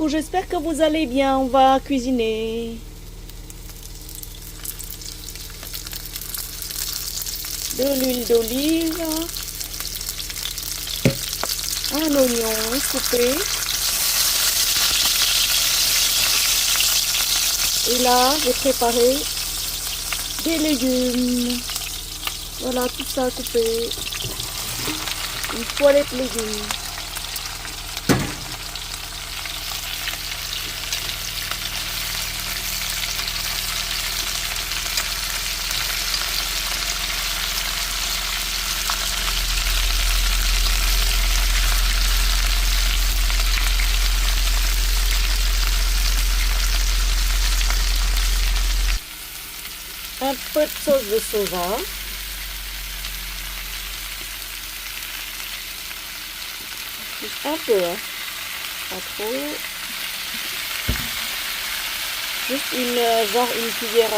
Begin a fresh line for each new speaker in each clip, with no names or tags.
coucou, j'espère que vous allez bien. On va cuisiner. De l'huile d'olive. Un oignon coupé. Et là, j'ai préparé des légumes. Voilà, tout ça coupé. Une poêlée de légumes. Un peu de sauce de soja. Juste un peu, hein. Pas trop. Juste une cuillère,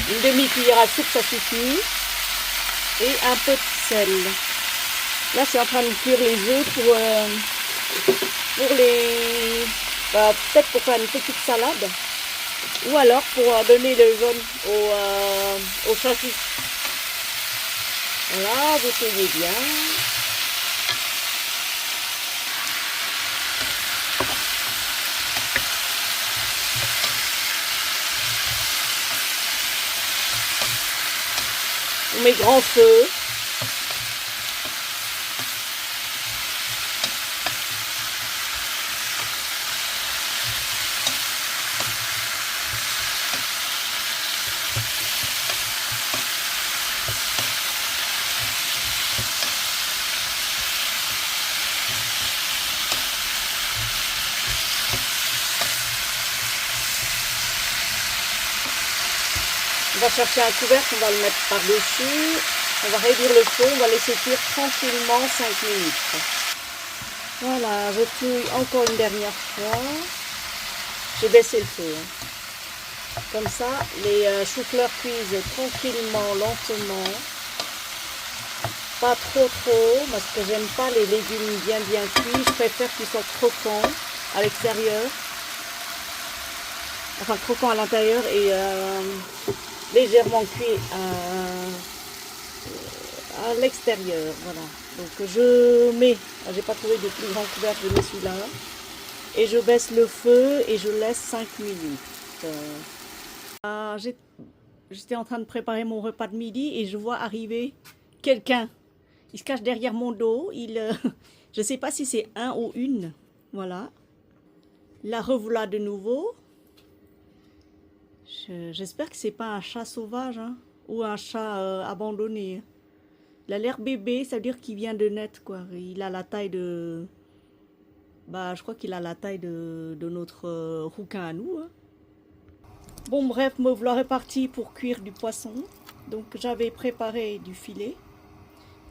une demi-cuillère à soupe, ça suffit. Et un peu de sel. Là, je suis en train de cuire les œufs pour les... peut-être pour faire une petite salade. Ou alors pour donner le jaune au châssis. Voilà, vous cueillez bien. On met grand feu. On va chercher un couvercle, on va le mettre par-dessus. On va réduire le feu, on va laisser cuire tranquillement 5 minutes. Voilà, je cuis encore une dernière fois. J'ai baissé le feu. Comme ça, les choux-fleurs cuisent tranquillement, lentement. Pas trop, parce que j'aime pas les légumes bien cuits. Je préfère qu'ils soient croquants à l'extérieur. Enfin, croquants à l'intérieur et légèrement cuits à l'extérieur. Voilà. Donc je mets, j'ai pas trouvé de plus grand couvercle, je mets celui-là. Et je baisse le feu et je laisse 5 minutes. J'étais en train de préparer mon repas de midi et je vois arriver quelqu'un. Il se cache derrière mon dos. Je sais pas si c'est un ou une. Voilà. La revoilà de nouveau. J'espère que c'est pas un chat sauvage, hein, ou un chat abandonné. Il a l'air bébé, ça veut dire qu'il vient de naître, quoi. Il a la taille de... je crois qu'il a la taille de notre rouquin à nous. Hein. Bon, bref, me voilà reparti pour cuire du poisson. Donc, j'avais préparé du filet.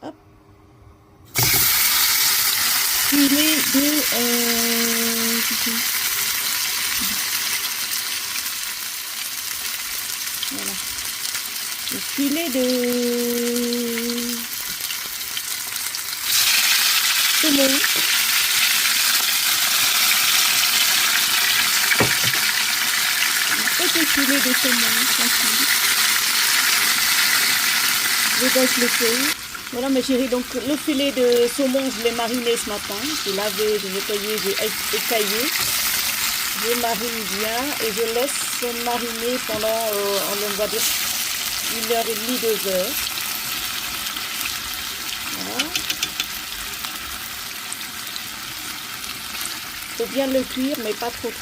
Hop. Filet de... Voilà. Le filet de saumon. Un petit filet de saumon, tranquille. Je baisse le feu. Voilà mes chéris, donc le filet de saumon, je l'ai mariné ce matin. J'ai lavé, j'ai nettoyé, j'ai écaillé. Je marine bien et je laisse mariner pendant, on va dire, 1h30, 2 heures. Voilà. Faut bien le cuire, mais pas trop.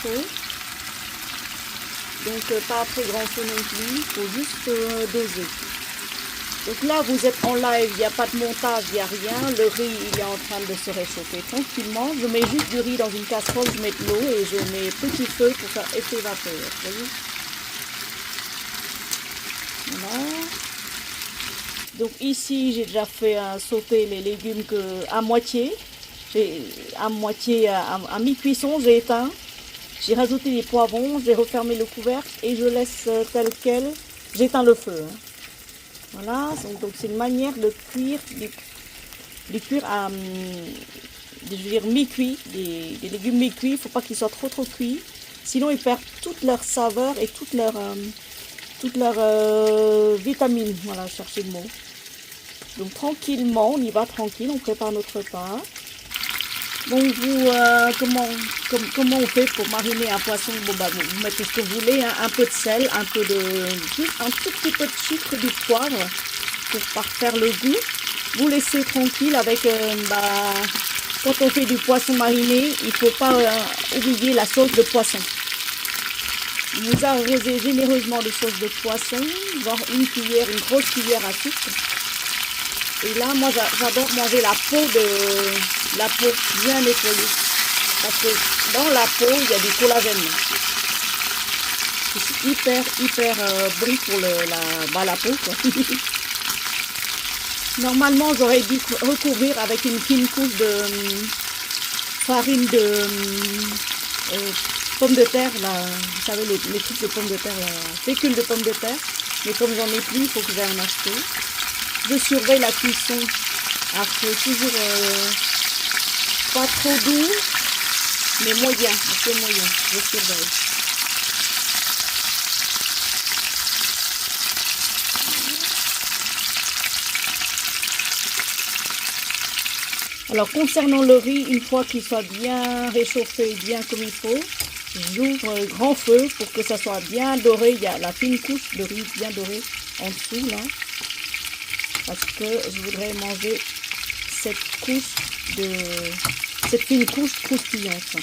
Donc pas très grand feu non plus, il faut juste doser. Donc là, vous êtes en live, il n'y a pas de montage, il n'y a rien. Le riz, il est en train de se réchauffer tranquillement. Je mets juste du riz dans une casserole, je mets de l'eau et je mets petit feu pour faire effet vapeur. Vous voyez ? Voilà. Donc ici, j'ai déjà fait sauter les légumes à moitié. À mi-cuisson, j'ai éteint. J'ai rajouté les poivrons, j'ai refermé le couvercle et je laisse tel quel. J'éteins le feu. Hein. Voilà, donc c'est une manière de cuire à je veux dire mi-cuits, des légumes mi-cuits. Il ne faut pas qu'ils soient trop cuits. Sinon, ils perdent toute leur saveur et toute leur vitamine. Voilà, cherchez le mot. Donc tranquillement, on y va tranquille, on prépare notre repas. Donc comment on fait pour mariner un poisson? Bon bah vous mettez ce que vous voulez, hein, un peu de sel, juste un tout petit peu de sucre, du poivre pour parfaire le goût. Vous laissez tranquille avec quand on fait du poisson mariné, il ne faut pas oublier la sauce de poisson. Vous arrosez généreusement de sauce de poisson, voire une grosse cuillère à soupe. Et là, moi, j'adore manger la peau bien nettoyée. Parce que dans la peau, il y a du collagène. C'est hyper bon pour la peau, quoi. Normalement, j'aurais dû recouvrir avec une fine couche de farine de pommes de terre, là. Vous savez, les trucs de pommes de terre, la fécule de pommes de terre. Mais comme j'en ai plus, il faut que j'aille en acheter. Je surveille la cuisson. Alors, toujours pas trop doux, mais moyen, un peu moyen. Je surveille. Alors, concernant le riz, une fois qu'il soit bien réchauffé, bien comme il faut, j'ouvre grand feu pour que ça soit bien doré. Il y a la fine couche de riz bien dorée en dessous, là. Parce que je voudrais manger cette fine couche croustillante.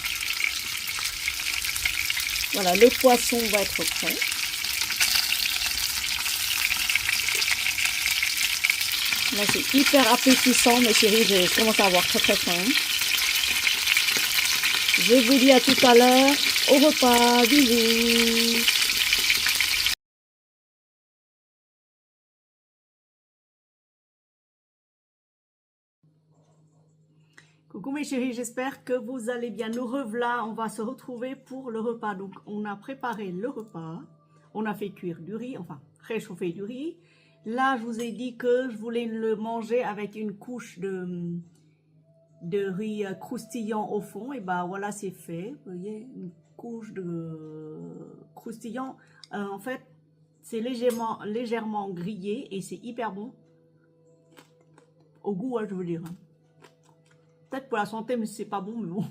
Voilà, le poisson va être prêt. Là, c'est hyper appétissant, mes chéris. Je commence à avoir très faim. Je vous dis à tout à l'heure. Au repas. Bisous. Coucou mes chéris, j'espère que vous allez bien. Nous revoilà, on va se retrouver pour le repas. Donc, on a préparé le repas. On a fait cuire du riz, enfin, réchauffer du riz. Là, je vous ai dit que je voulais le manger avec une couche de riz croustillant au fond. Et ben voilà, c'est fait. Vous voyez, une couche de croustillant. En fait, c'est légèrement grillé et c'est hyper bon. Au goût, hein, je veux dire. Peut-être pour la santé, mais c'est pas bon, mais bon.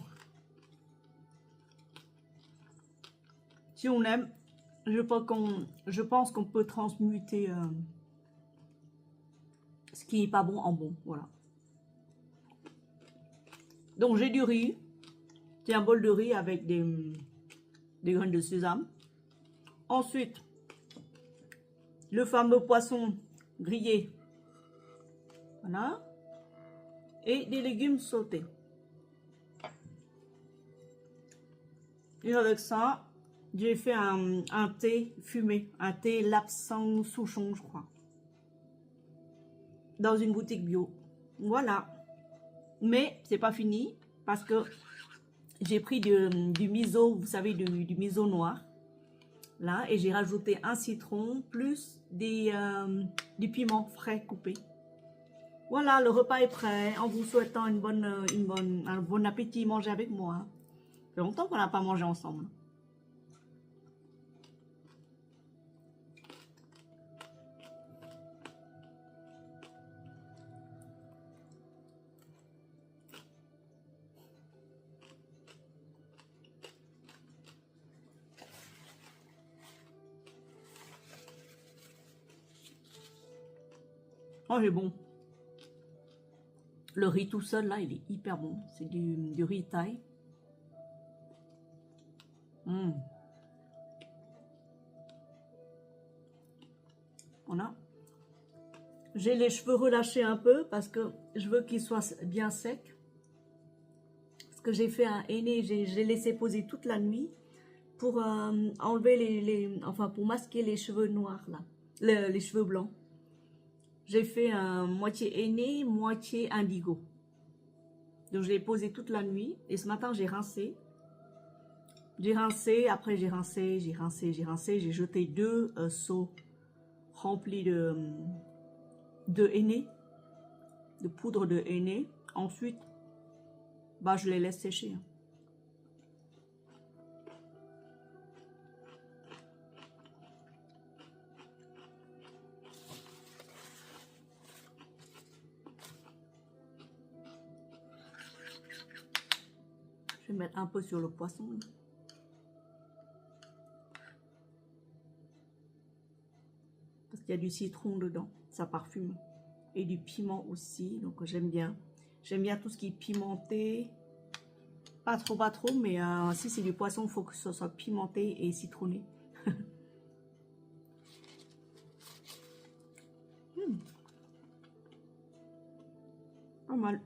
Si on aime, je pense qu'on peut transmuter ce qui est pas bon en bon. Voilà. Donc j'ai du riz. C'est un bol de riz avec des graines de sésame. Ensuite, le fameux poisson grillé. Voilà. Et des légumes sautés. Et avec ça, j'ai fait un thé fumé, un thé Lapsang Souchong, je crois, dans une boutique bio. Voilà. Mais c'est pas fini parce que j'ai pris du miso, vous savez, du miso noir. Là, et j'ai rajouté un citron plus du piment frais coupé. Voilà, le repas est prêt. En vous souhaitant un bon appétit, mangez avec moi. Ça fait longtemps qu'on n'a pas mangé ensemble. Oh, c'est bon. Le riz tout seul, là, il est hyper bon. C'est du riz thaï. Voilà. J'ai les cheveux relâchés un peu parce que je veux qu'ils soient bien secs. Parce que j'ai fait un henné, j'ai laissé poser toute la nuit pour enlever enfin pour masquer les cheveux noirs là, les cheveux blancs. J'ai fait un moitié henné, moitié indigo. Donc je l'ai posé toute la nuit et ce matin j'ai rincé. J'ai rincé, après j'ai rincé, j'ai jeté 2 seaux remplis de henné, de poudre de henné. Ensuite, Bah, je les laisse sécher. Hein. Je vais mettre un peu sur le poisson. Là. Parce qu'il y a du citron dedans, ça parfume. Et du piment aussi, donc j'aime bien. J'aime bien tout ce qui est pimenté. Pas trop, mais si c'est du poisson, il faut que ce soit pimenté et citronné. Pas mal.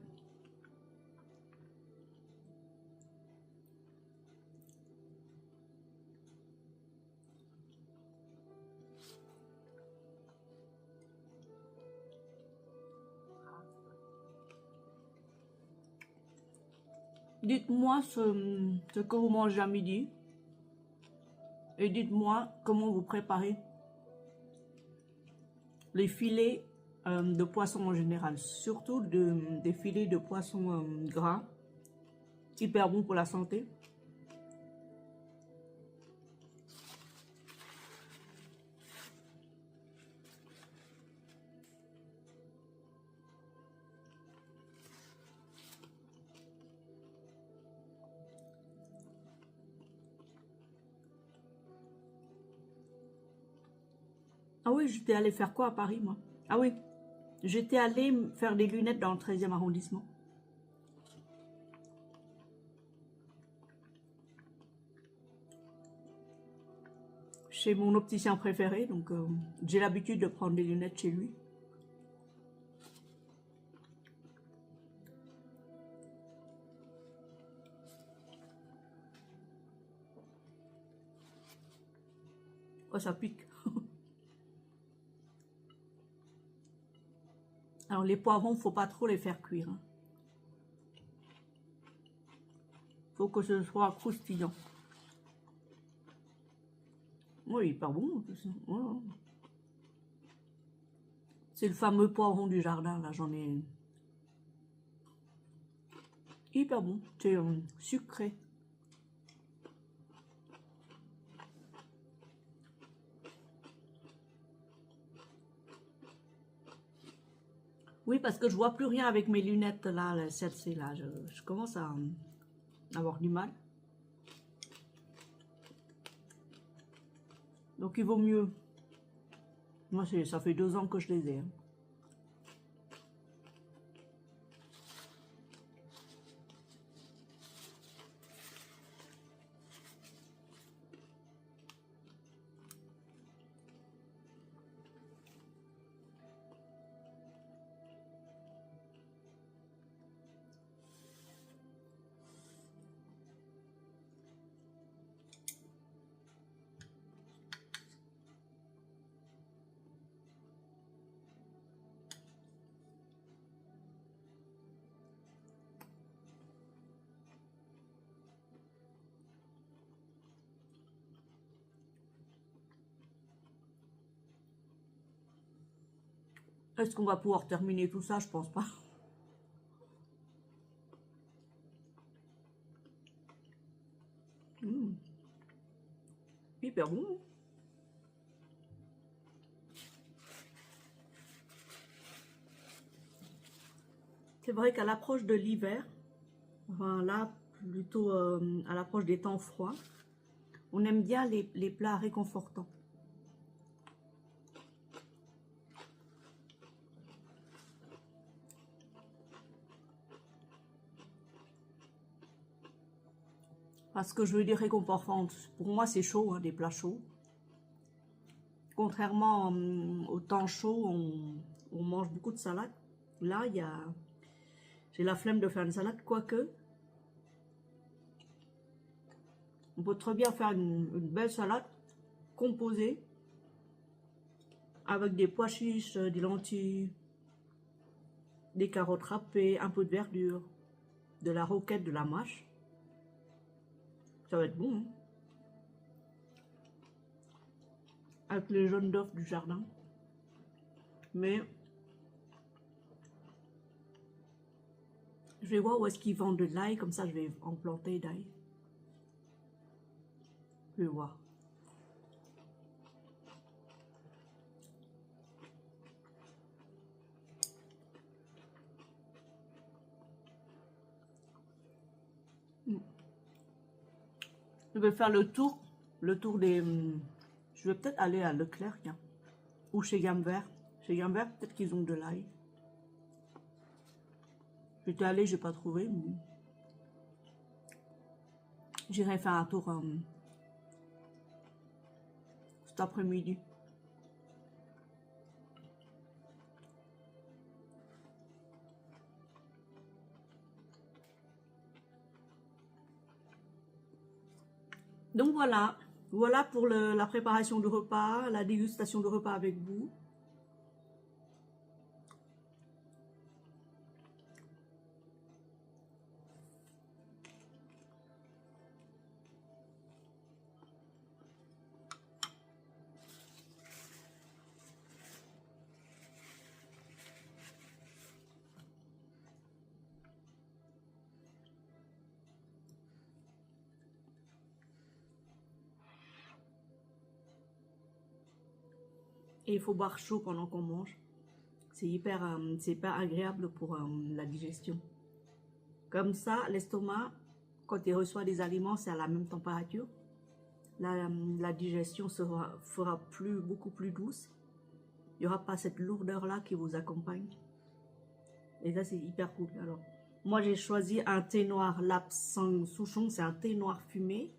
Dites-moi ce que vous mangez à midi. Et dites-moi comment vous préparez les filets de poisson en général. Surtout des filets de poisson gras. Hyper bon pour la santé. Ah oui, j'étais allée faire quoi à Paris, moi? Ah oui, j'étais allée faire des lunettes dans le 13e arrondissement. Chez mon opticien préféré, donc j'ai l'habitude de prendre des lunettes chez lui. Oh, ça pique. Alors les poivrons, faut pas trop les faire cuire. Hein. Faut que ce soit croustillant. Oui, hyper bon en plus. Voilà. C'est le fameux poivron du jardin, là, j'en ai hyper bon. C'est sucré. Oui, parce que je vois plus rien avec mes lunettes là, celle-ci là. Je commence à avoir du mal. Donc il vaut mieux. Moi, ça fait 2 ans que je les ai. Hein. Est-ce qu'on va pouvoir terminer tout ça? Je pense pas. Mmh. Hyper bon. C'est vrai qu'à l'approche de l'hiver, enfin là, plutôt à l'approche des temps froids, on aime bien les plats réconfortants. Parce que je veux dire réconfortant, pour moi c'est chaud, hein, des plats chauds. Contrairement au temps chaud, on mange beaucoup de salade. Là, j'ai la flemme de faire une salade, quoique on peut très bien faire une belle salade composée avec des pois chiches, des lentilles, des carottes râpées, un peu de verdure, de la roquette, de la mâche. Ça va être bon, hein, avec les jaunes d'œufs du jardin. Mais Je vais voir où est-ce qu'ils vendent de l'ail, comme ça je vais en planter d'ail. Je vais voir. Je vais faire le tour des... Je vais peut-être aller à Leclerc, tiens. Ou chez Gamme Vert. Chez Gamme Vert, peut-être qu'ils ont de l'ail. J'étais allée, j'ai pas trouvé. J'irai faire un tour cet après-midi. Donc voilà, voilà pour la préparation du repas, la dégustation de repas avec vous. Et il faut boire chaud pendant qu'on mange. C'est hyper agréable pour la digestion. Comme ça, l'estomac, quand il reçoit des aliments, c'est à la même température. La digestion fera beaucoup plus douce. Il n'y aura pas cette lourdeur-là qui vous accompagne. Et ça, c'est hyper cool. Alors, moi, j'ai choisi un thé noir Lapsang Souchong. C'est un thé noir fumé.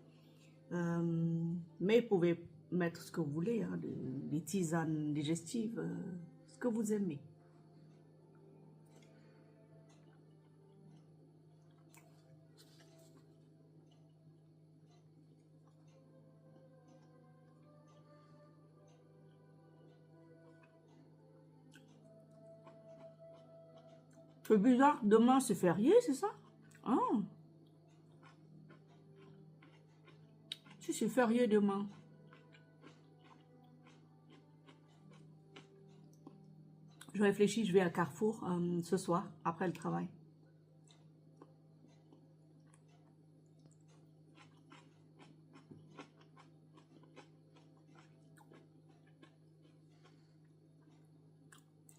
Mais vous pouvez mettre ce que vous voulez, hein, des tisanes digestives, ce que vous aimez. C'est bizarre, demain c'est férié, c'est ça? Ah. Si c'est férié demain. Je réfléchis, je vais à Carrefour ce soir, après le travail.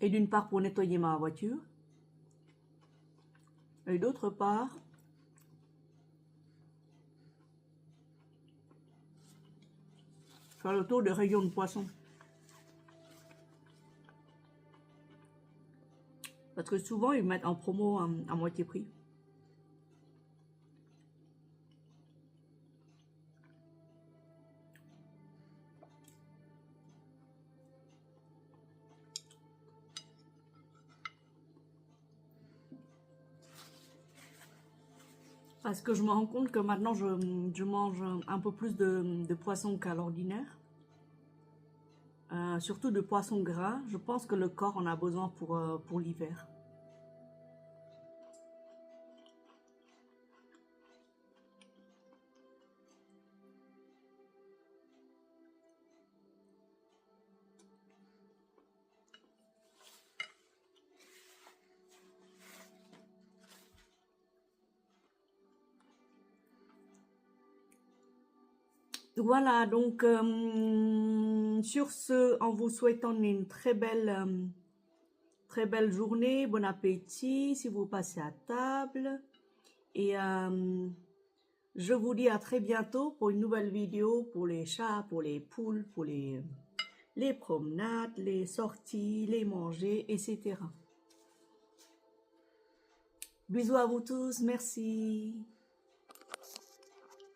Et d'une part pour nettoyer ma voiture. Et d'autre part, faire le tour de rayon de poisson. Parce que souvent, ils mettent en promo à moitié prix. Parce que je me rends compte que maintenant, je mange un peu plus de poisson qu'à l'ordinaire. Surtout de poisson gras. Je pense que le corps en a besoin pour l'hiver. Voilà, donc sur ce, en vous souhaitant une très belle journée, bon appétit si vous passez à table. Et je vous dis à très bientôt pour une nouvelle vidéo pour les chats, pour les poules, pour les promenades, les sorties, les manger, etc. Bisous à vous tous, merci.